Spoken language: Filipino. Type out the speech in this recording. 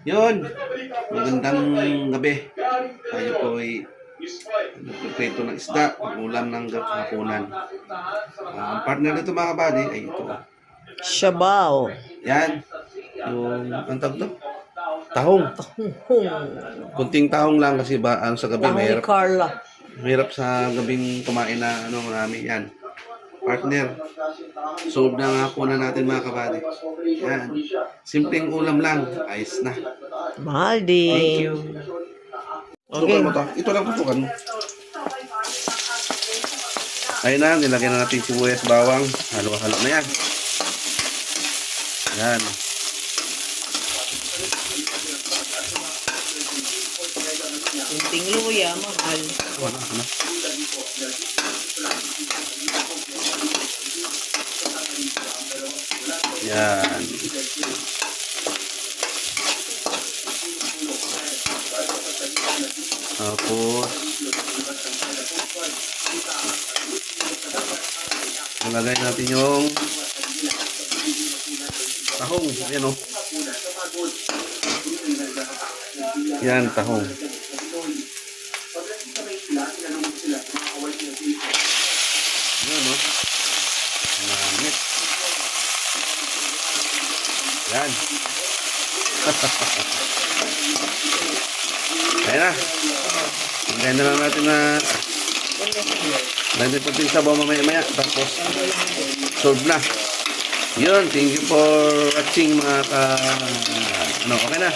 Yun, magandang gabi. Tayo po ay nagpiprito ng isda, ulam ng hapunan. Ang partner nito mga kabady ay ito. Shabaw. Yan, yung, ang tawag to? Tahong. Kunting tahong lang kasi ba, sa gabi Tahong ni mahirap. Carla. Mahirap sa gabing kumain na marami. Yan, partner. Solve na nga po na natin mga kabady. Yan, simpleng ulam lang, ayos na. Mahal Thank din. you. Okay. Tutukan mo to. Ito lang tutukan mo. Ayun na, nilagyan na natin sibuyas, bawang. Halo-halo na yan. Yan. Kunting luya, mahal. Wala na. Yan. Tapos nilagay natin yung tahong. Ayan o. Yan, tahong. Ayan o. Manit. Yan. Ayan na. Hintayin na lang natin na natin po yung sabaw mamaya-maya. Tapos, solve na. Yun, thank you for watching mga okay na.